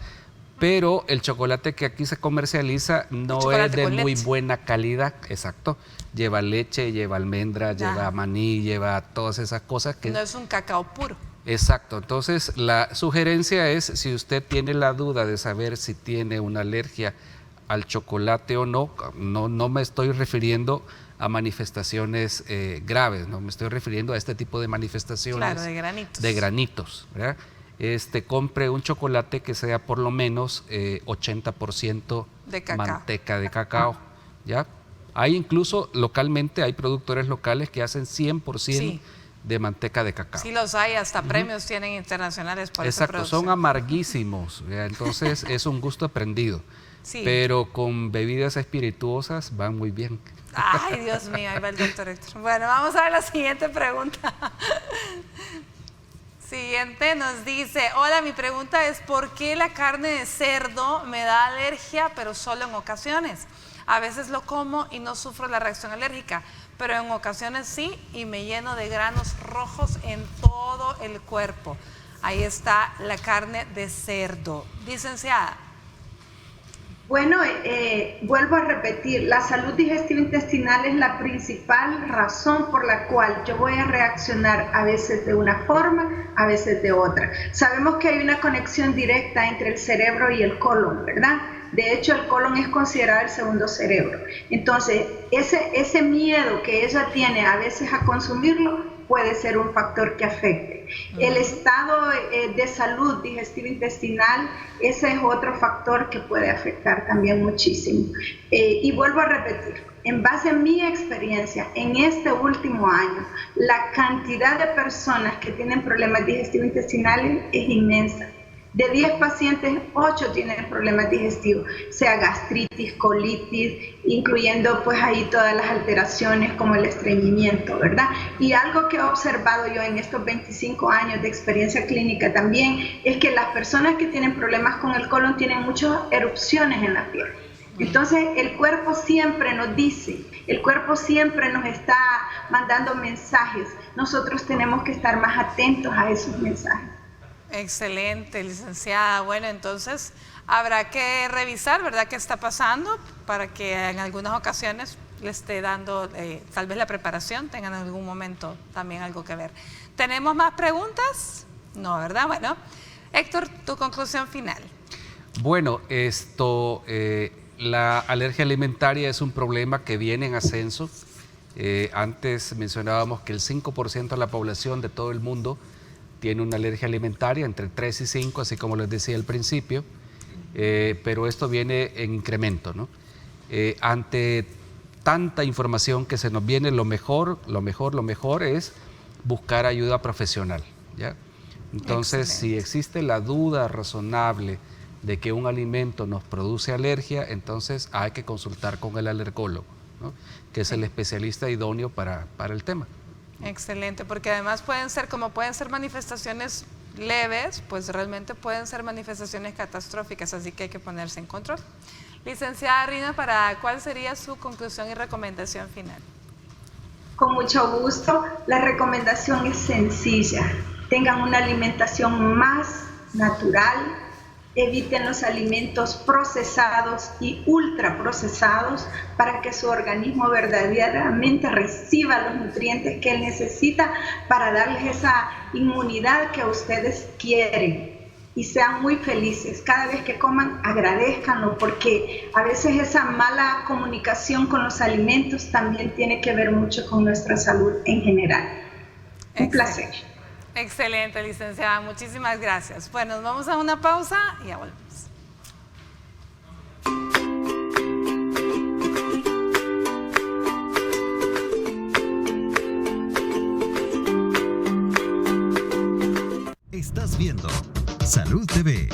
Speaker 3: pero el chocolate que aquí se comercializa no es de muy buena calidad, exacto. Lleva leche, lleva almendra, lleva maní, lleva todas esas cosas que...
Speaker 1: No es un cacao puro.
Speaker 3: Exacto, entonces la sugerencia es, si usted tiene la duda de saber si tiene una alergia al chocolate o no, no me estoy refiriendo a manifestaciones graves, no me estoy refiriendo a este tipo de manifestaciones.
Speaker 1: Claro, de granitos.
Speaker 3: De granitos, ¿verdad? Compre un chocolate que sea por lo menos 80%
Speaker 1: de cacao.
Speaker 3: Manteca de cacao, ¿ya? Hay incluso localmente, hay productores locales que hacen 100% de manteca de cacao.
Speaker 1: Sí los hay, hasta premios tienen internacionales por esa
Speaker 3: producción. Exacto, son amarguísimos, ¿verdad? Entonces es un gusto aprendido.
Speaker 1: Sí.
Speaker 3: Pero con bebidas espirituosas van muy bien.
Speaker 1: Ay, Dios mío, ahí va el doctor Héctor. Bueno, vamos a ver la siguiente pregunta. Siguiente nos dice, hola, mi pregunta es ¿por qué la carne de cerdo me da alergia, pero solo en ocasiones? A veces lo como y no sufro la reacción alérgica, pero en ocasiones sí y me lleno de granos rojos en todo el cuerpo. Ahí está la carne de cerdo. Licenciada.
Speaker 4: Bueno, vuelvo a repetir, la salud digestiva intestinal es la principal razón por la cual yo voy a reaccionar a veces de una forma, a veces de otra. Sabemos que hay una conexión directa entre el cerebro y el colon, ¿verdad? De hecho, el colon es considerado el segundo cerebro. Entonces, ese miedo que ella tiene a veces a consumirlo puede ser un factor que afecte. El estado de salud digestivo-intestinal, ese es otro factor que puede afectar también muchísimo. Y vuelvo a repetir, en base a mi experiencia en este último año, la cantidad de personas que tienen problemas digestivos-intestinales es inmensa. De 10 pacientes, 8 tienen problemas digestivos, sea gastritis, colitis, incluyendo pues ahí todas las alteraciones como el estreñimiento, ¿verdad? Y algo que he observado yo en estos 25 años de experiencia clínica también es que las personas que tienen problemas con el colon tienen muchas erupciones en la piel. Entonces el cuerpo siempre nos dice, el cuerpo siempre nos está mandando mensajes. Nosotros tenemos que estar más atentos a esos mensajes.
Speaker 1: Excelente, licenciada. Bueno, entonces habrá que revisar, ¿verdad?, qué está pasando para que en algunas ocasiones le esté dando, tal vez la preparación tenga en algún momento también algo que ver. ¿Tenemos más preguntas? No, ¿verdad? Bueno, Héctor, tu conclusión final.
Speaker 3: Bueno, la alergia alimentaria es un problema que viene en ascenso. Antes mencionábamos que el 5% de la población de todo el mundo tiene una alergia alimentaria, entre 3 y 5, así como les decía al principio, pero esto viene en incremento, ¿no? Ante tanta información que se nos viene, lo mejor es buscar ayuda profesional, ¿ya? Entonces, si existe la duda razonable de que un alimento nos produce alergia, entonces hay que consultar con el alergólogo, ¿no?, que es el especialista idóneo para el tema.
Speaker 1: Excelente, porque además pueden ser manifestaciones leves, pues realmente pueden ser manifestaciones catastróficas, así que hay que ponerse en control. Licenciada Rina, ¿cuál sería su conclusión y recomendación final?
Speaker 4: Con mucho gusto, la recomendación es sencilla. Tengan una alimentación más natural, eviten los alimentos procesados y ultraprocesados para que su organismo verdaderamente reciba los nutrientes que él necesita para darles esa inmunidad que ustedes quieren. Y sean muy felices. Cada vez que coman, agradézcanlo, porque a veces esa mala comunicación con los alimentos también tiene que ver mucho con nuestra salud en general. Un placer.
Speaker 1: Excelente, licenciada. Muchísimas gracias. Bueno, nos vamos a una pausa y ya volvemos.
Speaker 6: Estás viendo Salud TV.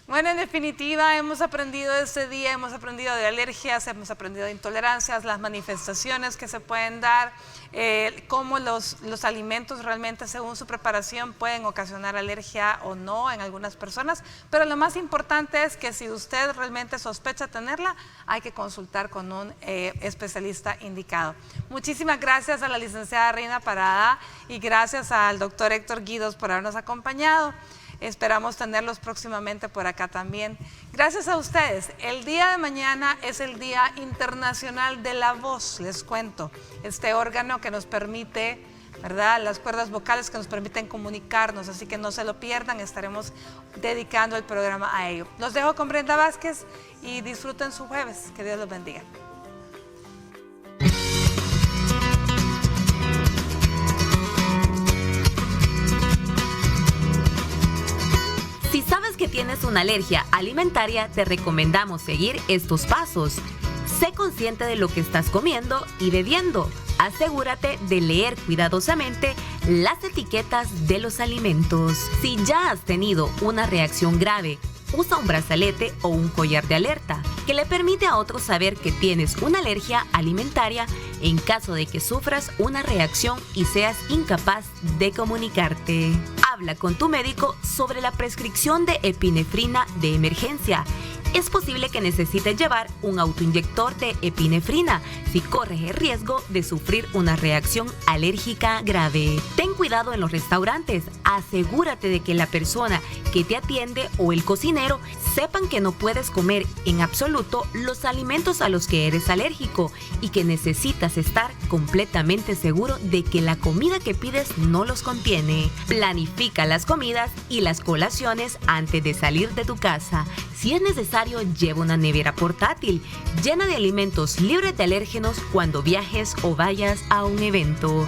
Speaker 1: Bueno, en definitiva, hemos aprendido este día, hemos aprendido de alergias, hemos aprendido de intolerancias, las manifestaciones que se pueden dar, cómo los alimentos realmente según su preparación pueden ocasionar alergia o no en algunas personas, pero lo más importante es que si usted realmente sospecha tenerla, hay que consultar con un especialista indicado. Muchísimas gracias a la licenciada Rina Parada y gracias al doctor Héctor Guidos por habernos acompañado. Esperamos tenerlos próximamente por acá también. Gracias a ustedes. El día de mañana es el Día Internacional de la Voz, les cuento. Este órgano que nos permite, ¿verdad?, las cuerdas vocales que nos permiten comunicarnos, así que no se lo pierdan, estaremos dedicando el programa a ello. Los dejo con Brenda Vázquez y disfruten su jueves. Que Dios los bendiga.
Speaker 2: Si sabes que tienes una alergia alimentaria, te recomendamos seguir estos pasos. Sé consciente de lo que estás comiendo y bebiendo. Asegúrate de leer cuidadosamente las etiquetas de los alimentos. Si ya has tenido una reacción grave, usa un brazalete o un collar de alerta que le permite a otros saber que tienes una alergia alimentaria en caso de que sufras una reacción y seas incapaz de comunicarte. Habla con tu médico sobre la prescripción de epinefrina de emergencia. es posible que necesites llevar un autoinyector de epinefrina si corres el riesgo de sufrir una reacción alérgica grave. Ten cuidado en los restaurantes. Asegúrate de que la persona que te atiende o el cocinero sepan que no puedes comer en absoluto los alimentos a los que eres alérgico y que necesitas estar completamente seguro de que la comida que pides no los contiene. Planifica las comidas y las colaciones antes de salir de tu casa. Si es necesario, lleva una nevera portátil llena de alimentos libres de alérgenos cuando viajes o vayas a un evento.